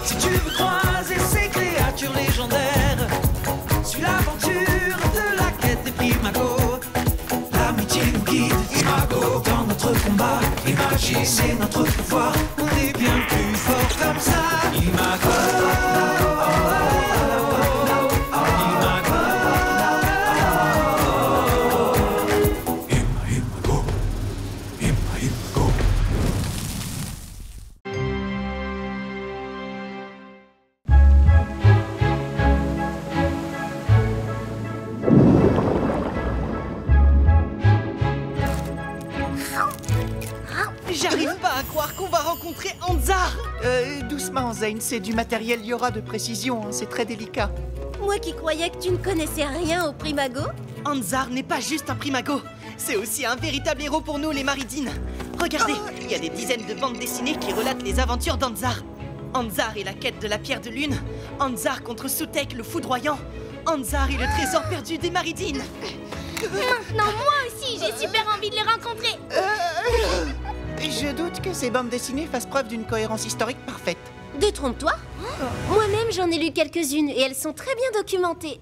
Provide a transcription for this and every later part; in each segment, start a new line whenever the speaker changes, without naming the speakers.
Si tu veux croiser ces créatures légendaires, suis l'aventure de la quête des Primago. L'amitié nous guide, Primago, dans notre combat. Primagie, c'est notre pouvoir, on est bien plus fort comme ça. Primago.
J'arrive pas à croire qu'on va rencontrer Anzar.
Doucement, Zane, c'est du matériel Yora de précision, hein, c'est très délicat.
Moi qui croyais que tu ne connaissais rien au Primago.
Anzar n'est pas juste un Primago, c'est aussi un véritable héros pour nous les Maridines. Regardez, il y a des dizaines de bandes dessinées qui relatent les aventures d'Anzar. Anzar et la quête de la pierre de lune, Anzar contre Sutek le foudroyant, Anzar et le trésor perdu des Maridines.
Maintenant, moi aussi, j'ai super envie de les rencontrer.
Je doute que ces bandes dessinées fassent preuve d'une cohérence historique parfaite.
Détrompe-toi. Moi-même, j'en ai lu quelques-unes et elles sont très bien documentées.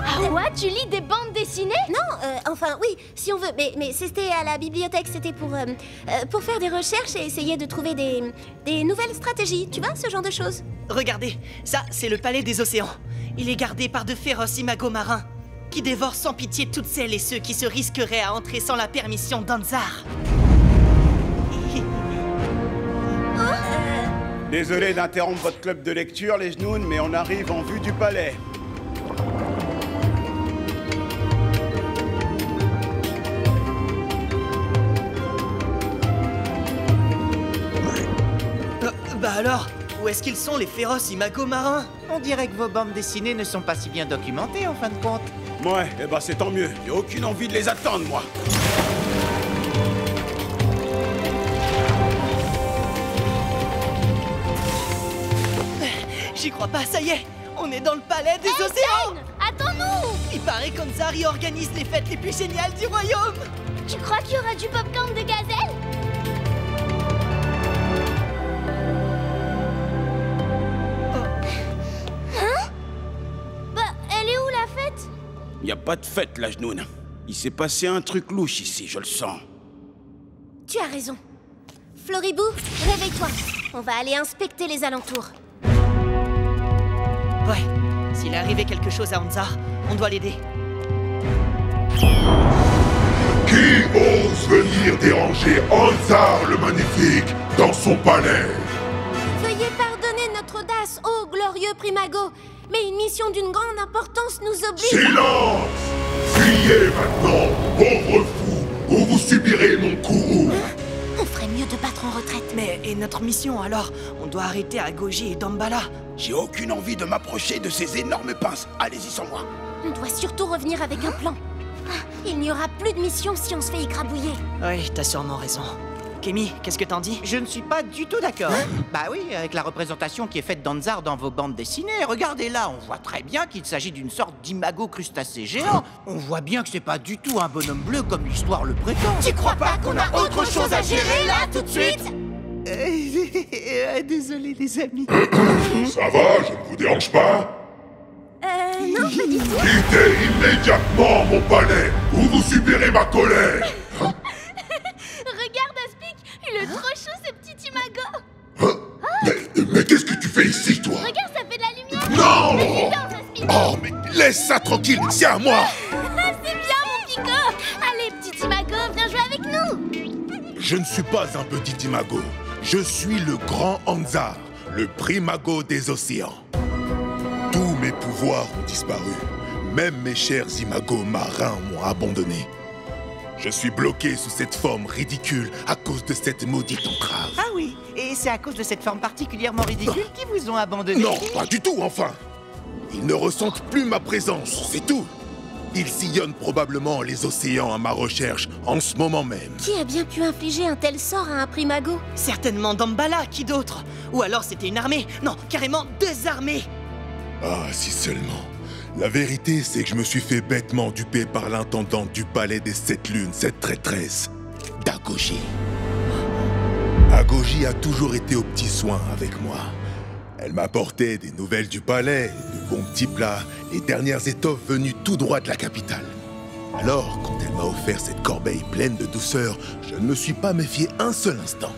Ah ouais, tu lis des bandes dessinées?
Non, enfin oui, si on veut, mais c'était à la bibliothèque, c'était pour faire des recherches et essayer de trouver des nouvelles stratégies, tu vois, ce genre de choses.
Regardez, ça c'est le palais des océans. Il est gardé par de féroces imagos marins qui dévorent sans pitié toutes celles et ceux qui se risqueraient à entrer sans la permission d'Anzar.
Désolé d'interrompre votre club de lecture, les Jnoun, mais on arrive en vue du palais.
Bah alors, où est-ce qu'ils sont les féroces imagos marins?
On dirait que vos bandes dessinées ne sont pas si bien documentées en fin de compte.
Ouais, eh ben c'est tant mieux. J'ai aucune envie de les attendre, moi.
J'y crois pas, ça y est, on est dans le palais des océans.
Attends-nous!
Il paraît qu'Anzar y organise les fêtes les plus géniales du royaume.
Tu crois qu'il y aura du popcorn de gazelle? Hein? Bah, elle est où la fête?
Y a pas de fête, la Jnoun. Il s'est passé un truc louche ici, je le sens.
Tu as raison. Floribou, réveille-toi. On va aller inspecter les alentours.
Ouais, s'il est arrivé quelque chose à Anzar, on doit l'aider.
Qui ose venir déranger Anzar le Magnifique dans son palais?
Veuillez pardonner notre audace, ô glorieux Primago, mais une mission d'une grande importance nous oblige...
Silence! Fuyez maintenant, pauvre fou, ou vous subirez mon courroux!
On ferait mieux de battre en retraite.
Mais et notre mission alors? On doit arrêter Agoji et Dambala.
J'ai aucune envie de m'approcher de ces énormes pinces. Allez-y sans moi.
On doit surtout revenir avec un plan. Il n'y aura plus de mission si on se fait écrabouiller.
Oui, t'as sûrement raison. Kémy, qu'est-ce que t'en dis?
Je ne suis pas du tout d'accord. Bah oui, avec la représentation qui est faite d'Anzar dans vos bandes dessinées, regardez là, on voit très bien qu'il s'agit d'une sorte d'imago crustacé géant. On voit bien que c'est pas du tout un bonhomme bleu comme l'histoire le prétend.
Tu crois pas qu'on a autre chose à gérer là tout de suite?
Désolé les amis.
Ça va, je ne vous dérange pas?
Non, pas du tout.
Quittez immédiatement mon palais, ou vous subirez ma colère!
Regarde, Aspic, il est trop chaud ce petit imago.
Mais qu'est-ce que tu fais ici, toi?
Regarde, ça fait de la lumière.
Non!
Danse, Aspic.
Oh, mais laisse ça tranquille, c'est à moi!
C'est bien, mon Pico. Allez, petit imago, viens jouer avec nous.
Je ne suis pas un petit imago. Je suis le grand Anzar, le primago des océans. Tous mes pouvoirs ont disparu. Même mes chers imagos marins m'ont abandonné. Je suis bloqué sous cette forme ridicule à cause de cette maudite entrave.
Ah oui, et c'est à cause de cette forme particulièrement ridicule qu'ils vous ont abandonné.
Non, pas du tout, enfin! Ils ne ressentent plus ma présence, c'est tout! Ils sillonnent probablement les océans à ma recherche en ce moment même.
Qui a bien pu infliger un tel sort à un Primago?
Certainement Dambala, qui d'autre? Ou alors c'était une armée? Non, carrément 2 armées!
Ah, si seulement. La vérité, c'est que je me suis fait bêtement duper par l'intendante du palais des 7 lunes, cette traîtresse, Dagoji. Agogi a toujours été aux petits soins avec moi. Elle m'apportait des nouvelles du palais, de bons petits plats, les dernières étoffes venues tout droit de la capitale. Alors, quand elle m'a offert cette corbeille pleine de douceur, je ne me suis pas méfié un seul instant.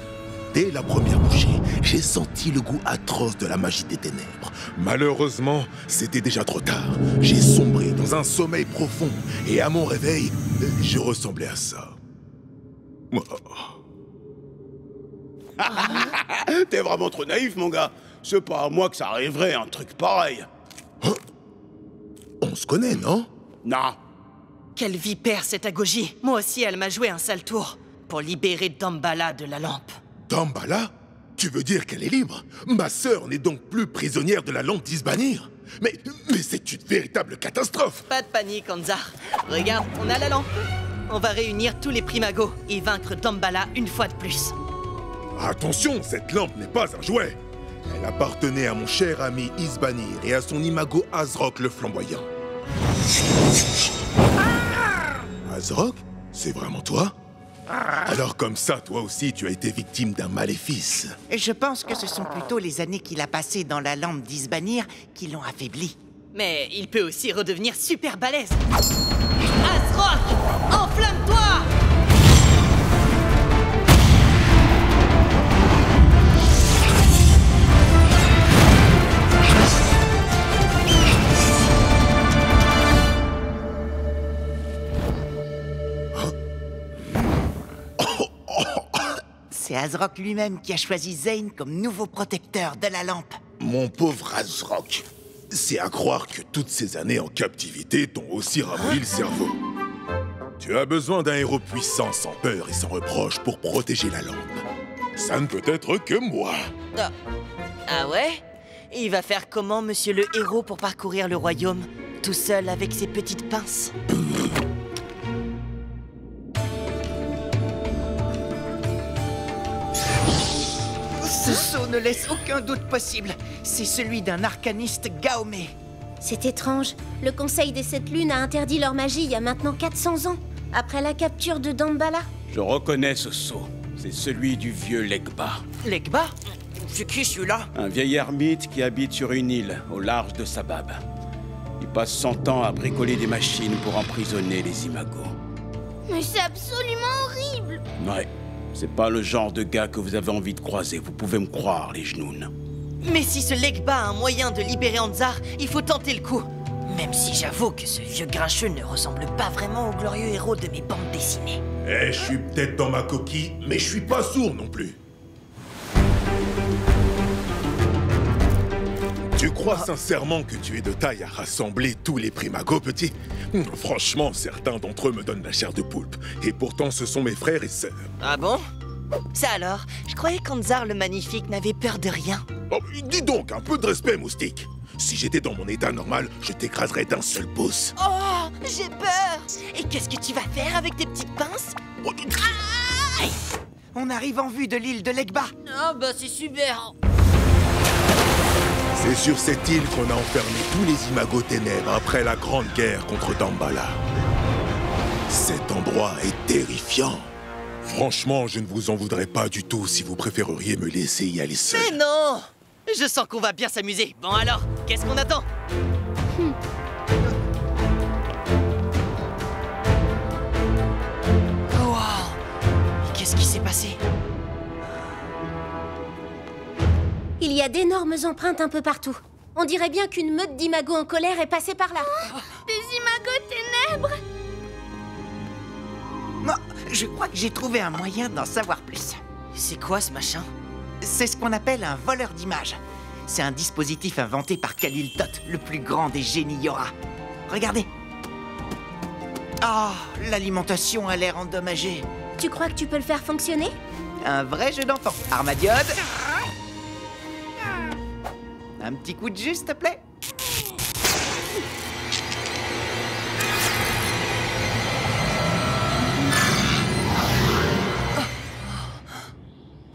Dès la première bouchée, j'ai senti le goût atroce de la magie des ténèbres. Malheureusement, c'était déjà trop tard. J'ai sombré dans un sommeil profond, et à mon réveil, je ressemblais à ça.
T'es vraiment trop naïf, mon gars. C'est pas à moi que ça arriverait, un truc pareil.
Hein? On se connaît, non?
Non.
Quelle vipère, cette Agogi! Moi aussi, elle m'a joué un sale tour pour libérer Damballa de la lampe.
Damballa? Tu veux dire qu'elle est libre? Ma sœur n'est donc plus prisonnière de la lampe d'Isbanir? Mais c'est une véritable catastrophe!
Pas de panique, Anzar. Regarde, on a la lampe. On va réunir tous les primagos et vaincre Damballa une fois de plus.
Attention, cette lampe n'est pas un jouet! Elle appartenait à mon cher ami Isbanir et à son imago Azrock le flamboyant. Azrock? C'est vraiment toi? Alors comme ça, toi aussi, tu as été victime d'un maléfice.
Je pense que ce sont plutôt les années qu'il a passées dans la lampe d'Isbanir qui l'ont affaibli.
Mais il peut aussi redevenir super balèze. Azrock, enflamme-toi!
C'est Azrock lui-même qui a choisi Zane comme nouveau protecteur de la lampe.
Mon pauvre Azrock, c'est à croire que toutes ces années en captivité t'ont aussi ramolli le cerveau. Tu as besoin d'un héros puissant, sans peur et sans reproche pour protéger la lampe. Ça ne peut être que moi.
Ah ouais? Il va faire comment, monsieur le héros, pour parcourir le royaume, tout seul avec ses petites pinces?
Ce sceau ne laisse aucun doute possible. C'est celui d'un arcaniste Gaomé.
C'est étrange. Le Conseil des Sept Lunes a interdit leur magie il y a maintenant 400 ans, après la capture de Damballa.
Je reconnais ce sceau. C'est celui du vieux Legba.
Legba? C'est qui celui-là?
Un vieil ermite qui habite sur une île au large de Sabab. Il passe son temps à bricoler des machines pour emprisonner les imagos.
Mais c'est absolument horrible.
Ouais, c'est pas le genre de gars que vous avez envie de croiser, vous pouvez me croire, les genoux.
Mais si ce Legba a un moyen de libérer Anzar, il faut tenter le coup. Même si j'avoue que ce vieux grincheux ne ressemble pas vraiment au glorieux héros de mes bandes dessinées.
Eh, je suis peut-être dans ma coquille, mais je suis pas sourd non plus. Tu crois sincèrement que tu es de taille à rassembler tous les primagos, petit? Franchement, certains d'entre eux me donnent la chair de poulpe. Et pourtant, ce sont mes frères et sœurs.
Ah bon? Ça alors? Je croyais qu'Anzar le Magnifique n'avait peur de rien.
Oh, dis donc, un peu de respect, moustique. Si j'étais dans mon état normal, je t'écraserais d'un seul pouce.
Oh, j'ai peur! Et qu'est-ce que tu vas faire avec tes petites pinces?
Oh,
Aïe!
On arrive en vue de l'île de Legba.
Oh bah c'est super!
c'est sur cette île qu'on a enfermé tous les imagos ténèbres après la grande guerre contre Damballa. Cet endroit est terrifiant. Franchement, je ne vous en voudrais pas du tout si vous préféreriez me laisser y aller seul.
Mais non! Je sens qu'on va bien s'amuser. Bon alors, qu'est-ce qu'on attend? Wow! Qu'est-ce qui s'est passé?
Il y a d'énormes empreintes un peu partout. On dirait bien qu'une meute d'imagos en colère est passée par là.
Des imagos ténèbres.
Moi, je crois que j'ai trouvé un moyen d'en savoir plus.
C'est quoi ce machin?
C'est ce qu'on appelle un voleur d'images. C'est un dispositif inventé par Khalil Tot, le plus grand des génies Yora. Regardez. Ah, l'alimentation a l'air endommagée.
Tu crois que tu peux le faire fonctionner?
Un vrai jeu d'enfant. Armadiode. Un petit coup de jus, s'il te plaît.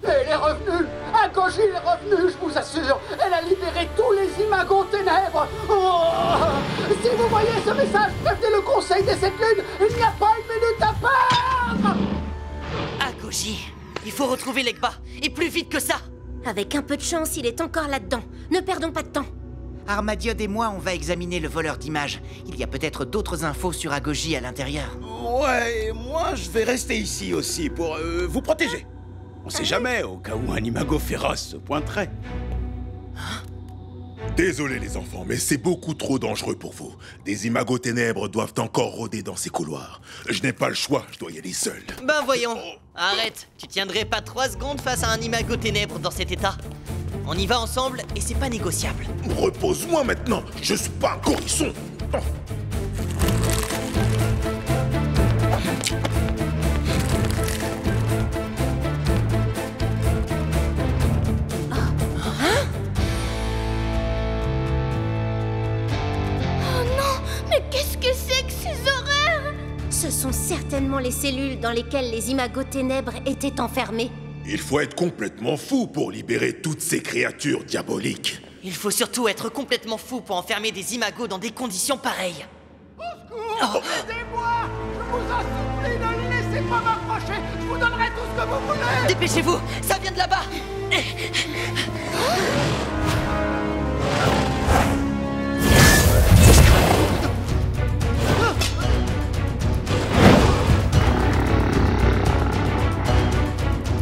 Elle est revenue! Agogi est revenue, je vous assure! Elle a libéré tous les imagos ténèbres! Oh, si vous voyez ce message, prévenez le Conseil des Sept Lunes! Il n'y a pas une minute à perdre!
Agogi, Il faut retrouver Legba, et plus vite que ça.
Avec un peu de chance, il est encore là-dedans. Ne perdons pas de temps.
Armadiode et moi, on va examiner le voleur d'images. Il y a peut-être d'autres infos sur Agogi à l'intérieur.
Ouais, moi je vais rester ici aussi pour vous protéger. On sait jamais, au cas où un imago féroce se pointerait.
Désolé les enfants, mais c'est beaucoup trop dangereux pour vous. Des imagos ténèbres doivent encore rôder dans ces couloirs. Je n'ai pas le choix, je dois y aller seul.
Ben voyons. Arrête, tu tiendrais pas 3 secondes face à un imago ténèbres dans cet état. On y va ensemble et c'est pas négociable.
Repose-moi maintenant, je suis pas un corisson. Oh.
Mais qu'est-ce que c'est que ces horreurs?
Ce sont certainement les cellules dans lesquelles les imagos ténèbres étaient enfermés.
Il faut être complètement fou pour libérer toutes ces créatures diaboliques.
Il faut surtout être complètement fou pour enfermer des imagos dans des conditions pareilles.
Aidez-moi! Je vous en supplie, ne laissez pas m'approcher! Je vous donnerai tout ce que vous voulez!
Dépêchez-vous, ça vient de là-bas.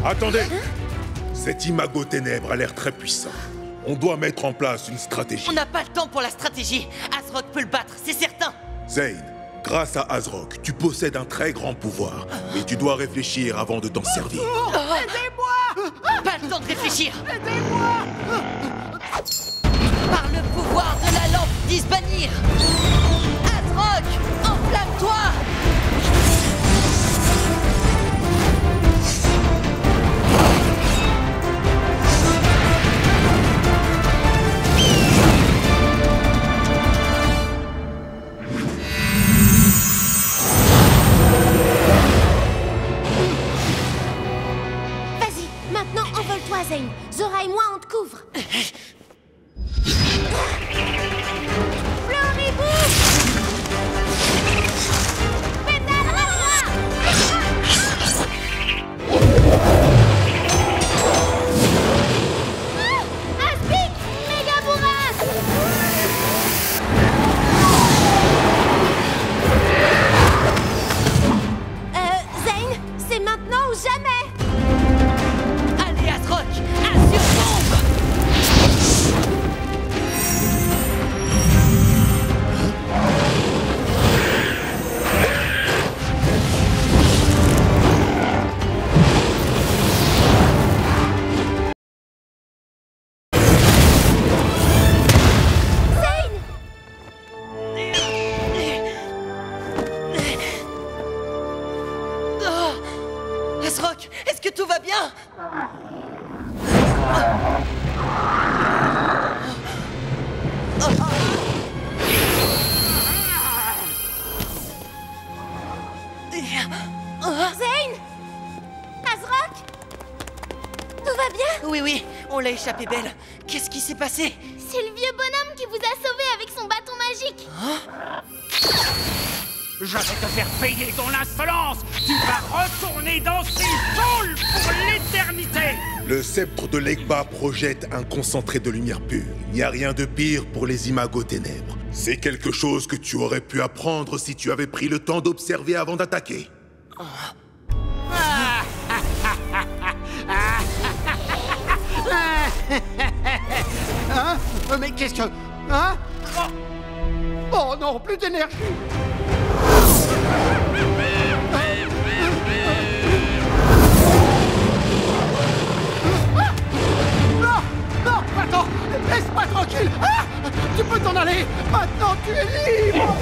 Attendez! Cet imago ténèbres a l'air très puissant. On doit mettre en place une stratégie.
On n'a pas le temps pour la stratégie. Azrock peut le battre, c'est certain.
Zane, grâce à Azrock, tu possèdes un très grand pouvoir. Mais tu dois réfléchir avant de t'en servir.
Aidez-moi!
Pas le temps de réfléchir.
Aidez-moi!
Par le pouvoir de la lampe d'Isbanir. Azrock, enflamme-toi.
Zane, Zora et moi, on te couvre. Floribou! Pétale Aspic! Méga bourrasse! Zane, c'est maintenant ou jamais!
Allez, Azrock, un surplombe! Azrock, est-ce que tout va bien?
Zane! Azrock! Tout va bien?
Oui, oui, on l'a échappé belle. Qu'est-ce qui s'est passé?
C'est le vieux bonhomme qui vous a sauvé avec son bâton magique.
Je vais te faire payer ton insolence! Tu vas retourner dans ces geôles pour l'éternité!
Le sceptre de Legba projette un concentré de lumière pure. Il n'y a rien de pire pour les imagos ténèbres. C'est quelque chose que tu aurais pu apprendre si tu avais pris le temps d'observer avant d'attaquer.
Hein? Mais qu'est-ce que... Hein? Oh non, plus d'énergie! Non! Non! Attends! Laisse-moi tranquille! Ah! Tu peux t'en aller! Maintenant, tu es libre!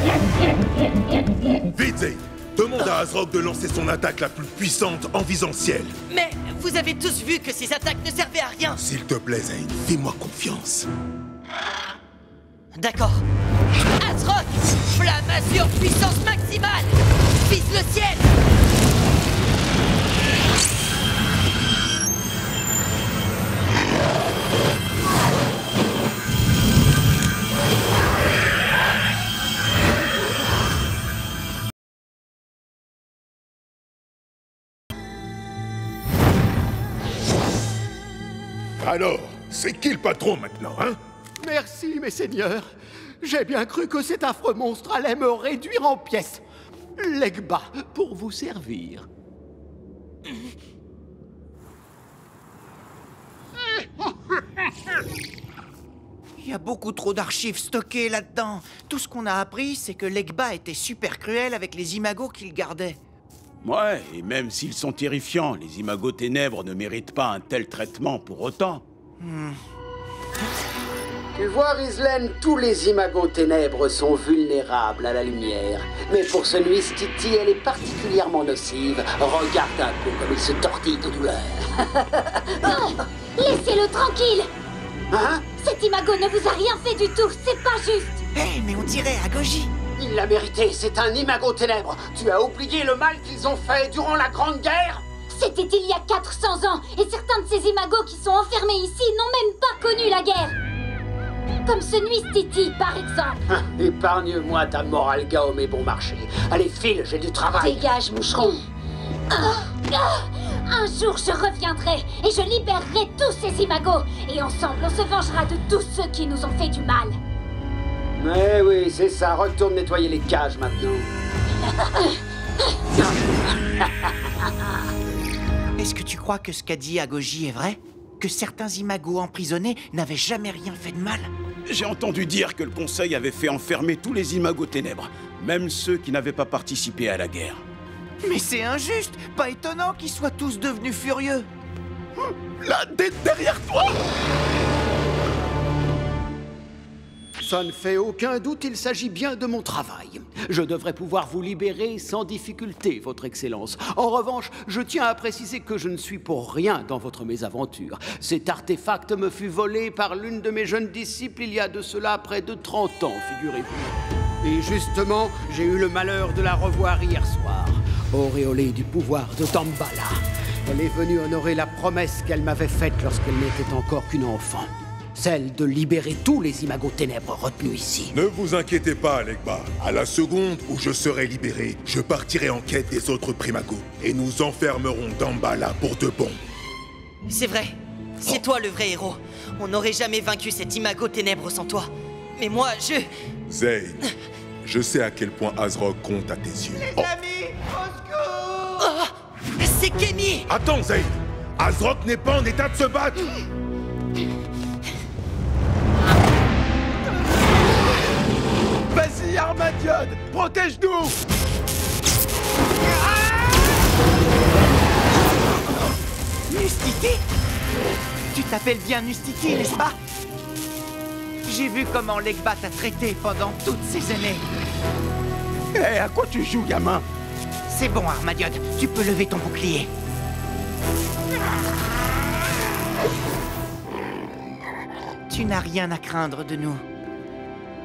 Vite, Zane! Demande à Azrock de lancer son attaque la plus puissante en visant le ciel.
Mais vous avez tous vu que ces attaques ne servaient à rien.
S'il te plaît, Zane, fais-moi confiance.
D'accord. Azrock, flamme azur puissance maximale. Vise le ciel.
Alors, c'est qui le patron maintenant, hein?
Merci, mes seigneurs. J'ai bien cru que cet affreux monstre allait me réduire en pièces. Legba, pour vous servir.
Il y a beaucoup trop d'archives stockées là-dedans. Tout ce qu'on a appris, c'est que Legba était super cruel avec les imagos qu'il gardait.
Ouais, et même s'ils sont terrifiants, les imagos ténèbres ne méritent pas un tel traitement pour autant.
Tu vois, Rizlen, tous les imagos ténèbres sont vulnérables à la lumière. Mais pour ce Nuistiti, elle est particulièrement nocive. Regarde un peu comme il se tortille de douleur.
Laissez-le tranquille.
Hein?
Cet imago ne vous a rien fait du tout, c'est pas juste.
Hé, mais on dirait Agoji.
Il l'a mérité, c'est un imago ténèbre. Tu as oublié le mal qu'ils ont fait durant la Grande Guerre?
C'était il y a 400 ans, et certains de ces imagos qui sont enfermés ici n'ont même pas connu la guerre. Comme ce Nuistiti, par exemple.
Épargne-moi ta morale Gaom et bon marché. Allez, file, j'ai du travail.
Dégage, moucheron. Un jour, je reviendrai et je libérerai tous ces imagos. Et ensemble, on se vengera de tous ceux qui nous ont fait du mal.
Eh oui, c'est ça. Retourne nettoyer les cages maintenant.
Est-ce que tu crois que ce qu'a dit Agoji est vrai? Que certains imagos emprisonnés n'avaient jamais rien fait de mal?
J'ai entendu dire que le Conseil avait fait enfermer tous les imagos ténèbres, même ceux qui n'avaient pas participé à la guerre.
Mais c'est injuste. Pas étonnant qu'ils soient tous devenus furieux.
Là, derrière toi!
Ça ne fait aucun doute, il s'agit bien de mon travail. Je devrais pouvoir vous libérer sans difficulté, votre Excellence. En revanche, je tiens à préciser que je ne suis pour rien dans votre mésaventure. Cet artefact me fut volé par l'une de mes jeunes disciples il y a de cela près de 30 ans, figurez-vous. Et justement, j'ai eu le malheur de la revoir hier soir, auréolée du pouvoir de Damballa. Elle est venue honorer la promesse qu'elle m'avait faite lorsqu'elle n'était encore qu'une enfant. Celle de libérer tous les imagos ténèbres retenus ici.
Ne vous inquiétez pas, Legba. À la seconde où je serai libéré, je partirai en quête des autres primagos. Et nous enfermerons Damballa pour de bon.
C'est vrai. C'est toi le vrai héros. On n'aurait jamais vaincu cet imago ténèbres sans toi. Mais moi,
Zane, je sais à quel point Azrock compte à tes yeux.
Les amis, au secours!
Oh, c'est Kenny!
Attends, Zane! Azrock n'est pas en état de se battre!
Vas-y, Armadiode! Protège-nous!
Nuistiti? Tu t'appelles bien Nuistiti, n'est-ce pas? J'ai vu comment Legba t'a traité pendant toutes ces années.
Hé, à quoi tu joues, gamin?
C'est bon, Armadiode, tu peux lever ton bouclier. Tu n'as rien à craindre de nous.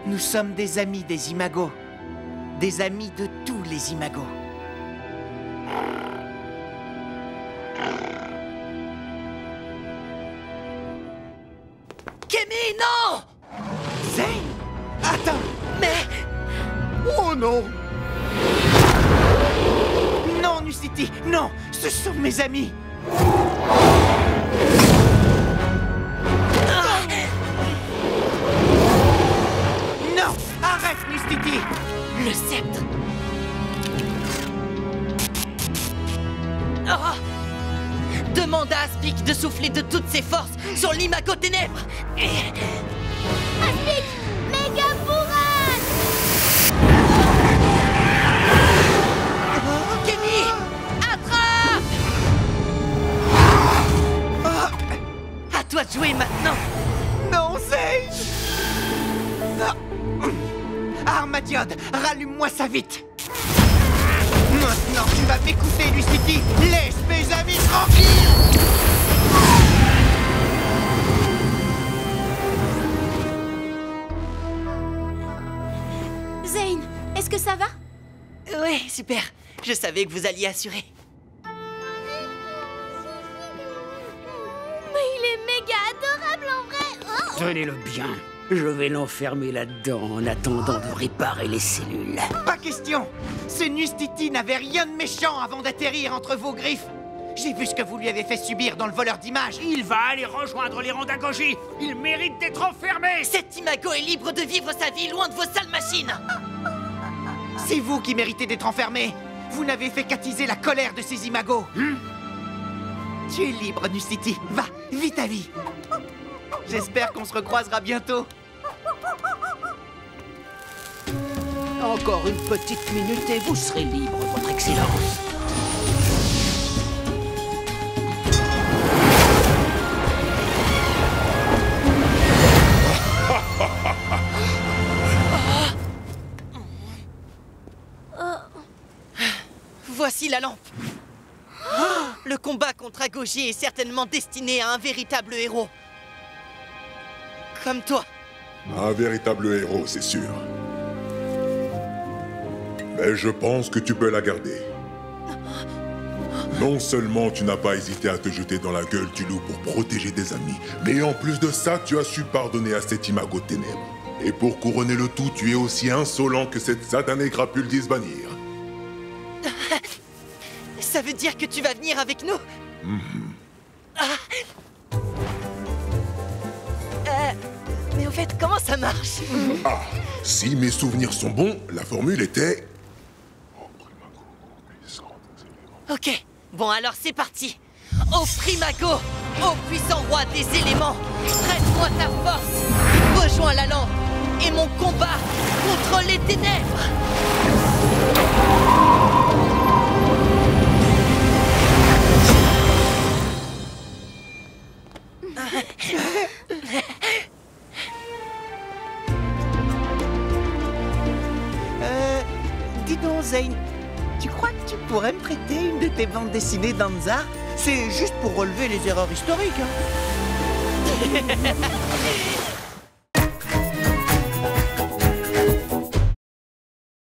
Nous sommes des amis des imagos. Des amis de tous les imagos.
Kenny, non!
Zane! Attends!
Mais...
Oh non!
Non, Nuistiti! Non! Ce sont mes amis! Non! Arrête, Nuistiti!
Le sceptre! Ah! Demande à Aspic de souffler de toutes ses forces sur l'imago ténèbres!
Aspic, méga bourrade!
Kenny! Attrape! À toi de jouer maintenant!
Non, Zane! Non. Armadiode, rallume-moi ça vite! Maintenant, tu vas m'écouter, Nuistiti! Laisse mes amis tranquilles!
Zane, est-ce que ça va?
Oui, super. Je savais que vous alliez assurer.
Mais il est méga adorable en vrai. Oh.
Tenez-le bien. Je vais l'enfermer là-dedans en attendant de réparer les cellules.
Pas question! Ce Nuistiti n'avait rien de méchant avant d'atterrir entre vos griffes! J'ai vu ce que vous lui avez fait subir dans le voleur d'images.
Il va aller rejoindre les Rondagogi. Il mérite d'être enfermé.
Cet Imago est libre de vivre sa vie loin de vos sales machines.
C'est vous qui méritez d'être enfermé. Vous n'avez fait qu'attiser la colère de ces imagos. Tu es libre, Nustiti. Va, vis ta vie. J'espère qu'on se recroisera bientôt.
Encore une petite minute et vous serez libre, votre Excellence.
Voici la lampe. Le combat contre Agogi est certainement destiné à un véritable héros. Comme toi.
Un véritable héros, c'est sûr. Mais je pense que tu peux la garder. Non seulement tu n'as pas hésité à te jeter dans la gueule du loup pour protéger tes amis, mais en plus de ça, tu as su pardonner à cet Imago de ténèbres. Et pour couronner le tout, tu es aussi insolent que cette satanée crapule d'Isbanir.
Ça veut dire que tu vas venir avec nous? Mais au fait, comment ça marche?
Ah, si mes souvenirs sont bons, la formule était...
Ok, bon alors c'est parti. Ô Primago, ô puissant roi des éléments, prête-moi ta force, rejoins la lampe et mon combat contre les ténèbres.
Dis donc, Zane, tu crois que tu pourrais me prêter une de tes bandes dessinées d'Anzar? C'est juste pour relever les erreurs historiques, hein.